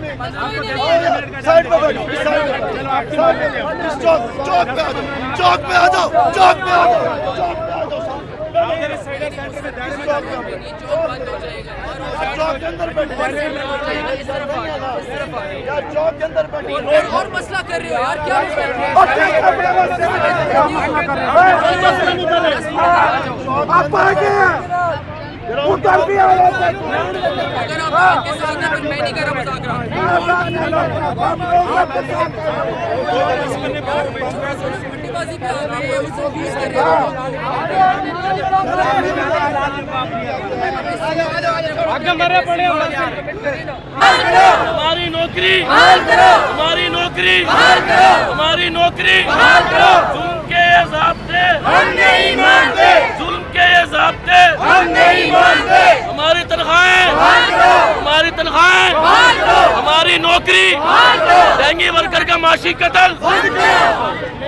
Side पे बैठो, चौक पे आ जाओ, चौक पे आ जाओ, चौक पे आ जाओ, चौक पे आ जाओ। चौक के अंदर बैठो, चौक के अंदर बैठो। और मसला कर रहे हो यार, क्या उधर भी आ रहे थे। अगर आप आपके साथ हैं फिर मैं नहीं कर रहा मुज़ाकरा। पट्टीबाजी पे आ गए, उससे यूज़ कर रहे हो। हमारी नौकरी, हमारी नौकरी, हमारी नौकरी, जुल्म के ज़ाब्ते हम नहीं मानते, जुल्म के ज़ाब्ते हम नहीं मानते। हमारी तनख्वाहें, हमारी तनख्वाहें, हमारी नौकरी, डेंगी वर्कर का माशी कत्ल